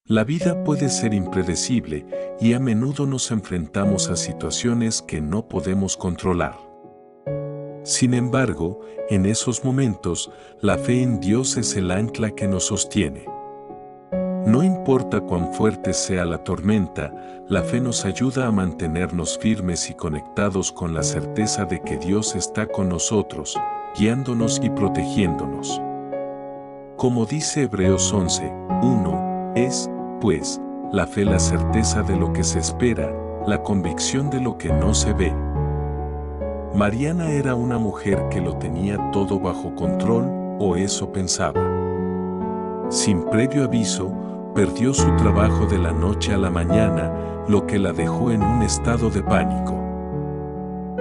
La vida puede ser impredecible y a menudo nos enfrentamos a situaciones que no podemos controlar. Sin embargo, en esos momentos, la fe en Dios es el ancla que nos sostiene. No importa cuán fuerte sea la tormenta, la fe nos ayuda a mantenernos firmes y conectados con la certeza de que Dios está con nosotros, guiándonos y protegiéndonos. Como dice Hebreos 11:1, es, pues, la fe la certeza de lo que se espera, la convicción de lo que no se ve. Mariana era una mujer que lo tenía todo bajo control, o eso pensaba. Sin previo aviso, perdió su trabajo de la noche a la mañana, lo que la dejó en un estado de pánico.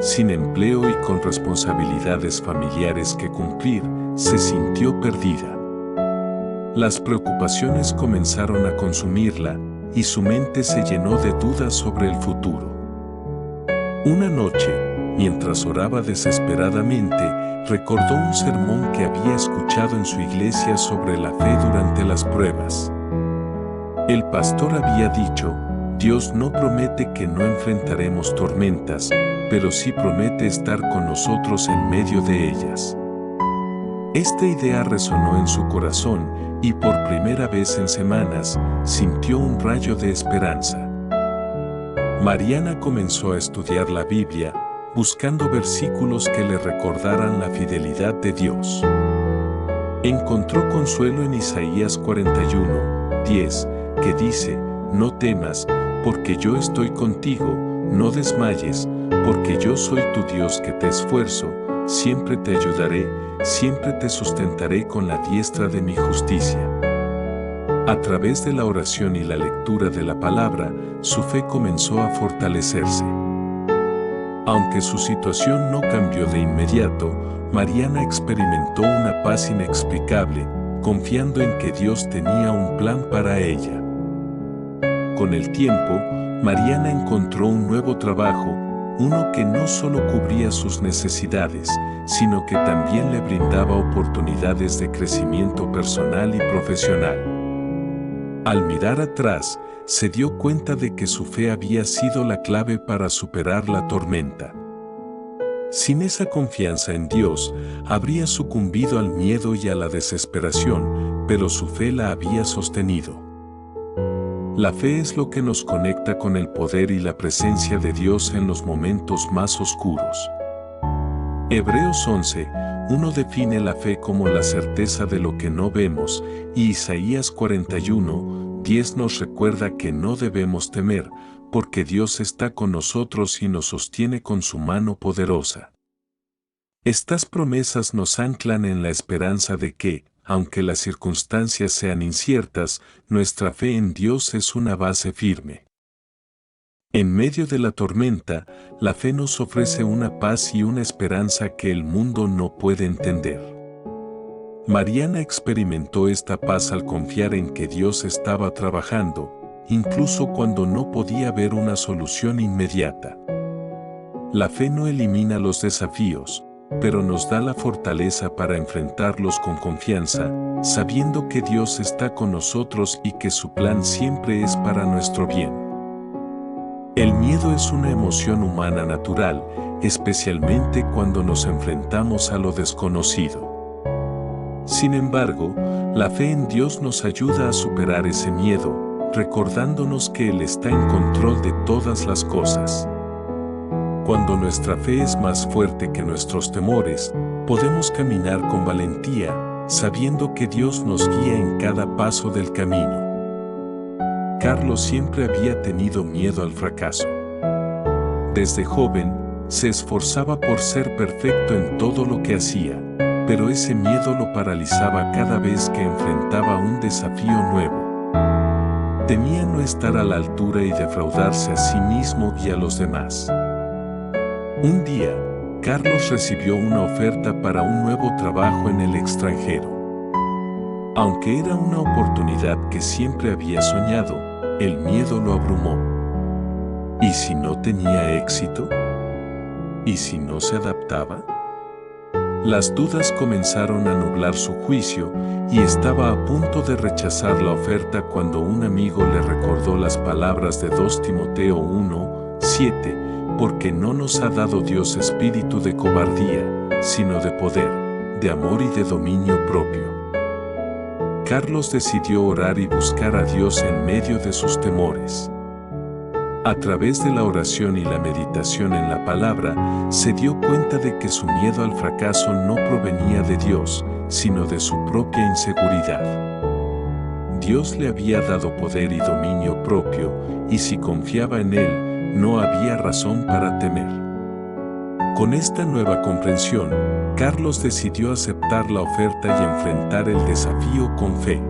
Sin empleo y con responsabilidades familiares que cumplir, se sintió perdida. Las preocupaciones comenzaron a consumirla, y su mente se llenó de dudas sobre el futuro. Una noche, mientras oraba desesperadamente, recordó un sermón que había escuchado en su iglesia sobre la fe durante las pruebas. El pastor había dicho, Dios no promete que no enfrentaremos tormentas, pero sí promete estar con nosotros en medio de ellas. Esta idea resonó en su corazón y por primera vez en semanas sintió un rayo de esperanza. Mariana comenzó a estudiar la Biblia, buscando versículos que le recordaran la fidelidad de Dios. Encontró consuelo en Isaías 41:10, que dice, no temas, porque yo estoy contigo, no desmayes, porque yo soy tu Dios que te esfuerzo, siempre te ayudaré, siempre te sustentaré con la diestra de mi justicia. A través de la oración y la lectura de la palabra, su fe comenzó a fortalecerse. Aunque su situación no cambió de inmediato, Mariana experimentó una paz inexplicable, confiando en que Dios tenía un plan para ella. Con el tiempo, Mariana encontró un nuevo trabajo, uno que no solo cubría sus necesidades, sino que también le brindaba oportunidades de crecimiento personal y profesional. Al mirar atrás, se dio cuenta de que su fe había sido la clave para superar la tormenta. Sin esa confianza en Dios, habría sucumbido al miedo y a la desesperación, pero su fe la había sostenido. La fe es lo que nos conecta con el poder y la presencia de Dios en los momentos más oscuros. Hebreos 11:1 define la fe como la certeza de lo que no vemos, y Isaías 41:10 nos recuerda que no debemos temer, porque Dios está con nosotros y nos sostiene con su mano poderosa. Estas promesas nos anclan en la esperanza de que, aunque las circunstancias sean inciertas, nuestra fe en Dios es una base firme. En medio de la tormenta, la fe nos ofrece una paz y una esperanza que el mundo no puede entender. Mariana experimentó esta paz al confiar en que Dios estaba trabajando, incluso cuando no podía ver una solución inmediata. La fe no elimina los desafíos, pero nos da la fortaleza para enfrentarlos con confianza, sabiendo que Dios está con nosotros y que su plan siempre es para nuestro bien. El miedo es una emoción humana natural, especialmente cuando nos enfrentamos a lo desconocido. Sin embargo, la fe en Dios nos ayuda a superar ese miedo, recordándonos que Él está en control de todas las cosas. Cuando nuestra fe es más fuerte que nuestros temores, podemos caminar con valentía, sabiendo que Dios nos guía en cada paso del camino. Carlos siempre había tenido miedo al fracaso. Desde joven, se esforzaba por ser perfecto en todo lo que hacía, pero ese miedo lo paralizaba cada vez que enfrentaba un desafío nuevo. Temía no estar a la altura y defraudarse a sí mismo y a los demás. Un día, Carlos recibió una oferta para un nuevo trabajo en el extranjero. Aunque era una oportunidad que siempre había soñado, el miedo lo abrumó. ¿Y si no tenía éxito? ¿Y si no se adaptaba? Las dudas comenzaron a nublar su juicio y estaba a punto de rechazar la oferta cuando un amigo le recordó las palabras de 2 Timoteo 1:7, porque no nos ha dado Dios espíritu de cobardía, sino de poder, de amor y de dominio propio. Carlos decidió orar y buscar a Dios en medio de sus temores. A través de la oración y la meditación en la palabra, se dio cuenta de que su miedo al fracaso no provenía de Dios, sino de su propia inseguridad. Dios le había dado poder y dominio propio, y si confiaba en Él, no había razón para temer. Con esta nueva comprensión, Carlos decidió aceptar la oferta y enfrentar el desafío con fe.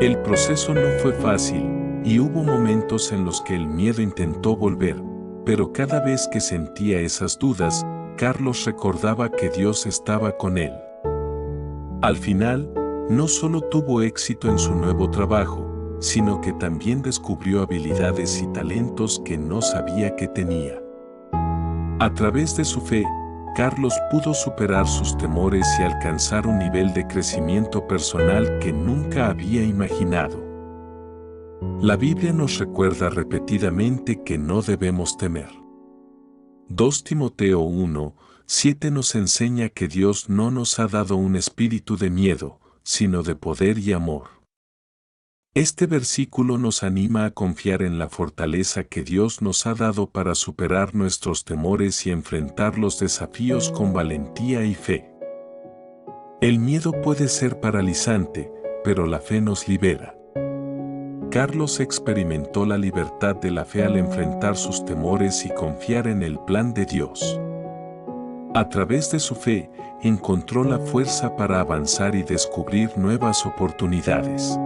El proceso no fue fácil, y hubo momentos en los que el miedo intentó volver, pero cada vez que sentía esas dudas, Carlos recordaba que Dios estaba con él. Al final, no solo tuvo éxito en su nuevo trabajo, sino que también descubrió habilidades y talentos que no sabía que tenía. A través de su fe, Carlos pudo superar sus temores y alcanzar un nivel de crecimiento personal que nunca había imaginado. La Biblia nos recuerda repetidamente que no debemos temer. 2 Timoteo 1:7 nos enseña que Dios no nos ha dado un espíritu de miedo, sino de poder y amor. Este versículo nos anima a confiar en la fortaleza que Dios nos ha dado para superar nuestros temores y enfrentar los desafíos con valentía y fe. El miedo puede ser paralizante, pero la fe nos libera. Carlos experimentó la libertad de la fe al enfrentar sus temores y confiar en el plan de Dios. A través de su fe, encontró la fuerza para avanzar y descubrir nuevas oportunidades.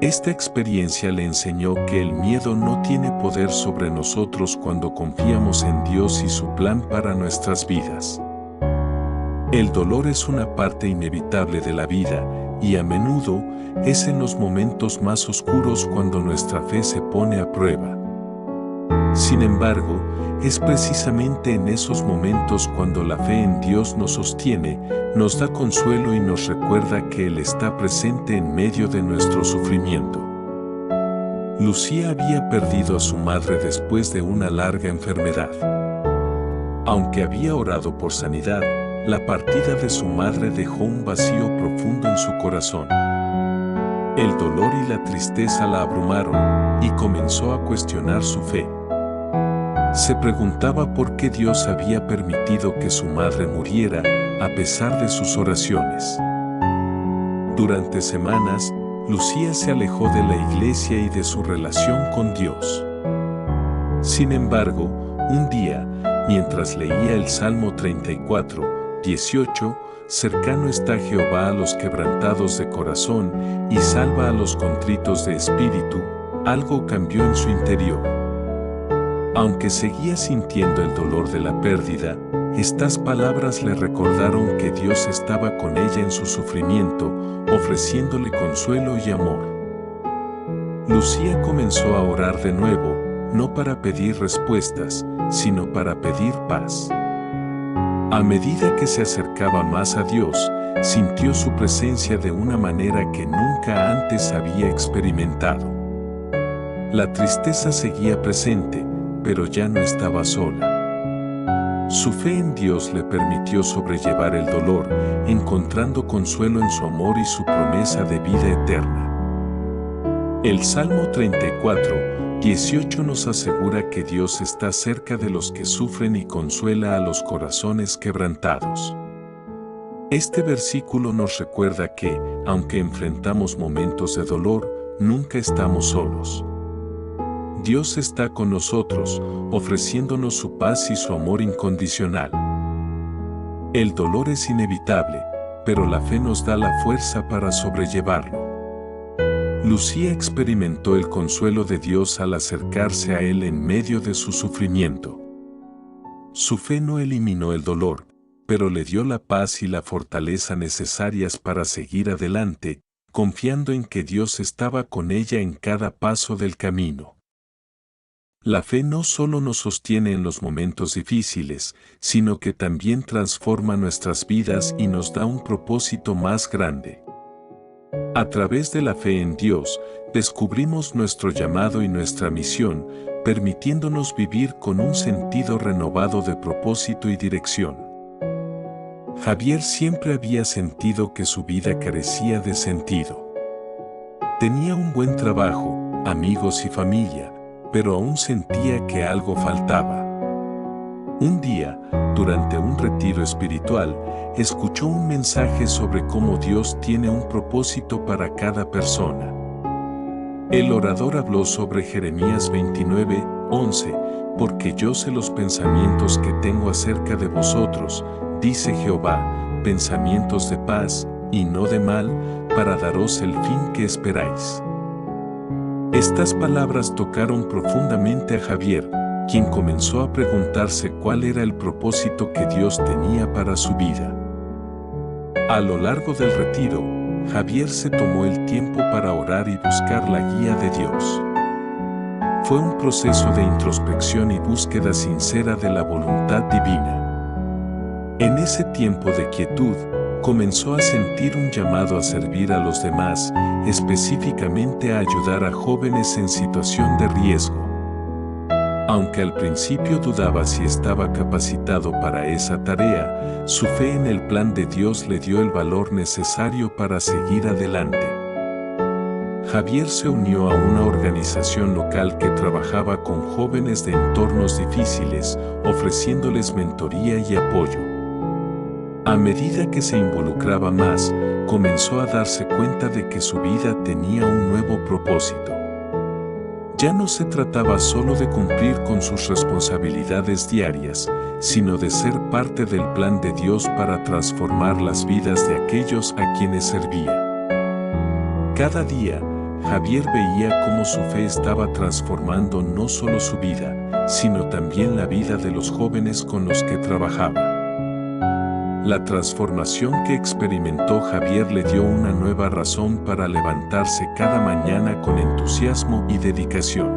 Esta experiencia le enseñó que el miedo no tiene poder sobre nosotros cuando confiamos en Dios y su plan para nuestras vidas. El dolor es una parte inevitable de la vida, y a menudo es en los momentos más oscuros cuando nuestra fe se pone a prueba. Sin embargo, es precisamente en esos momentos cuando la fe en Dios nos sostiene, nos da consuelo y nos recuerda que Él está presente en medio de nuestro sufrimiento. Lucía había perdido a su madre después de una larga enfermedad. Aunque había orado por sanidad, la partida de su madre dejó un vacío profundo en su corazón. El dolor y la tristeza la abrumaron y comenzó a cuestionar su fe. Se preguntaba por qué Dios había permitido que su madre muriera a pesar de sus oraciones. Durante semanas, Lucía se alejó de la iglesia y de su relación con Dios. Sin embargo, un día, mientras leía el Salmo 34:18, cercano está Jehová a los quebrantados de corazón y salva a los contritos de espíritu, algo cambió en su interior. Aunque seguía sintiendo el dolor de la pérdida, estas palabras le recordaron que Dios estaba con ella en su sufrimiento, ofreciéndole consuelo y amor. Lucía comenzó a orar de nuevo, no para pedir respuestas, sino para pedir paz. A medida que se acercaba más a Dios, sintió su presencia de una manera que nunca antes había experimentado. La tristeza seguía presente, pero ya no estaba sola. Su fe en Dios le permitió sobrellevar el dolor, encontrando consuelo en su amor y su promesa de vida eterna. El Salmo 34:18 nos asegura que Dios está cerca de los que sufren y consuela a los corazones quebrantados. Este versículo nos recuerda que, aunque enfrentamos momentos de dolor, nunca estamos solos. Dios está con nosotros, ofreciéndonos su paz y su amor incondicional. El dolor es inevitable, pero la fe nos da la fuerza para sobrellevarlo. Lucía experimentó el consuelo de Dios al acercarse a Él en medio de su sufrimiento. Su fe no eliminó el dolor, pero le dio la paz y la fortaleza necesarias para seguir adelante, confiando en que Dios estaba con ella en cada paso del camino. La fe no solo nos sostiene en los momentos difíciles, sino que también transforma nuestras vidas y nos da un propósito más grande. A través de la fe en Dios, descubrimos nuestro llamado y nuestra misión, permitiéndonos vivir con un sentido renovado de propósito y dirección. Javier siempre había sentido que su vida carecía de sentido. Tenía un buen trabajo, amigos y familia, pero aún sentía que algo faltaba. Un día, durante un retiro espiritual, escuchó un mensaje sobre cómo Dios tiene un propósito para cada persona. El orador habló sobre Jeremías 29:11, porque yo sé los pensamientos que tengo acerca de vosotros, dice Jehová, pensamientos de paz y no de mal, para daros el fin que esperáis. Estas palabras tocaron profundamente a Javier, quien comenzó a preguntarse cuál era el propósito que Dios tenía para su vida. A lo largo del retiro, Javier se tomó el tiempo para orar y buscar la guía de Dios. Fue un proceso de introspección y búsqueda sincera de la voluntad divina. En ese tiempo de quietud, comenzó a sentir un llamado a servir a los demás, específicamente a ayudar a jóvenes en situación de riesgo. Aunque al principio dudaba si estaba capacitado para esa tarea, su fe en el plan de Dios le dio el valor necesario para seguir adelante. Javier se unió a una organización local que trabajaba con jóvenes de entornos difíciles, ofreciéndoles mentoría y apoyo. A medida que se involucraba más, comenzó a darse cuenta de que su vida tenía un nuevo propósito. Ya no se trataba solo de cumplir con sus responsabilidades diarias, sino de ser parte del plan de Dios para transformar las vidas de aquellos a quienes servía. Cada día, Javier veía cómo su fe estaba transformando no solo su vida, sino también la vida de los jóvenes con los que trabajaba. La transformación que experimentó Javier le dio una nueva razón para levantarse cada mañana con entusiasmo y dedicación.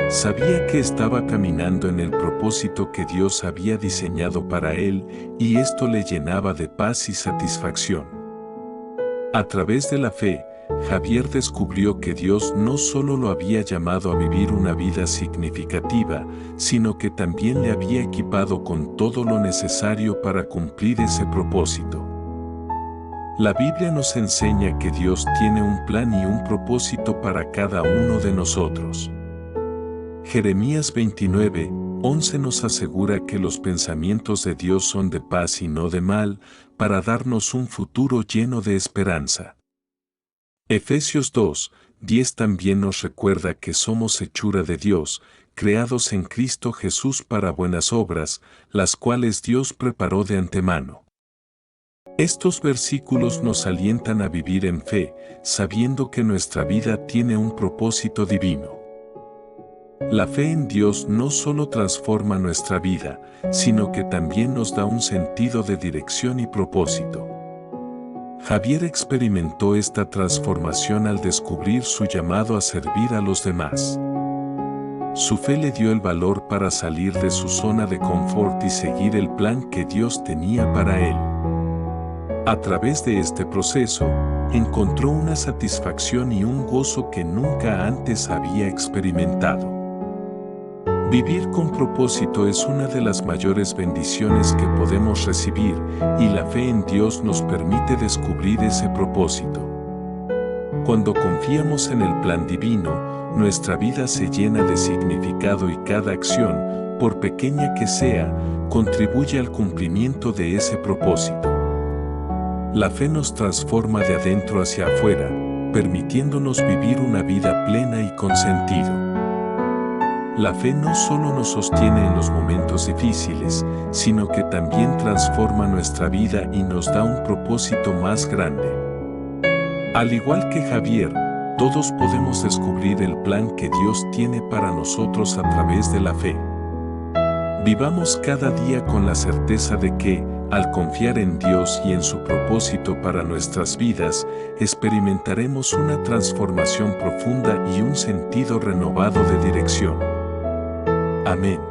Sabía que estaba caminando en el propósito que Dios había diseñado para él, y esto le llenaba de paz y satisfacción. A través de la fe, Javier descubrió que Dios no solo lo había llamado a vivir una vida significativa, sino que también le había equipado con todo lo necesario para cumplir ese propósito. La Biblia nos enseña que Dios tiene un plan y un propósito para cada uno de nosotros. Jeremías 29:11 nos asegura que los pensamientos de Dios son de paz y no de mal, para darnos un futuro lleno de esperanza. Efesios 2:10 también nos recuerda que somos hechura de Dios, creados en Cristo Jesús para buenas obras, las cuales Dios preparó de antemano. Estos versículos nos alientan a vivir en fe, sabiendo que nuestra vida tiene un propósito divino. La fe en Dios no solo transforma nuestra vida, sino que también nos da un sentido de dirección y propósito. Javier experimentó esta transformación al descubrir su llamado a servir a los demás. Su fe le dio el valor para salir de su zona de confort y seguir el plan que Dios tenía para él. A través de este proceso, encontró una satisfacción y un gozo que nunca antes había experimentado. Vivir con propósito es una de las mayores bendiciones que podemos recibir, y la fe en Dios nos permite descubrir ese propósito. Cuando confiamos en el plan divino, nuestra vida se llena de significado y cada acción, por pequeña que sea, contribuye al cumplimiento de ese propósito. La fe nos transforma de adentro hacia afuera, permitiéndonos vivir una vida plena y con sentido. La fe no solo nos sostiene en los momentos difíciles, sino que también transforma nuestra vida y nos da un propósito más grande. Al igual que Javier, todos podemos descubrir el plan que Dios tiene para nosotros a través de la fe. Vivamos cada día con la certeza de que, al confiar en Dios y en su propósito para nuestras vidas, experimentaremos una transformación profunda y un sentido renovado de dirección. Amén.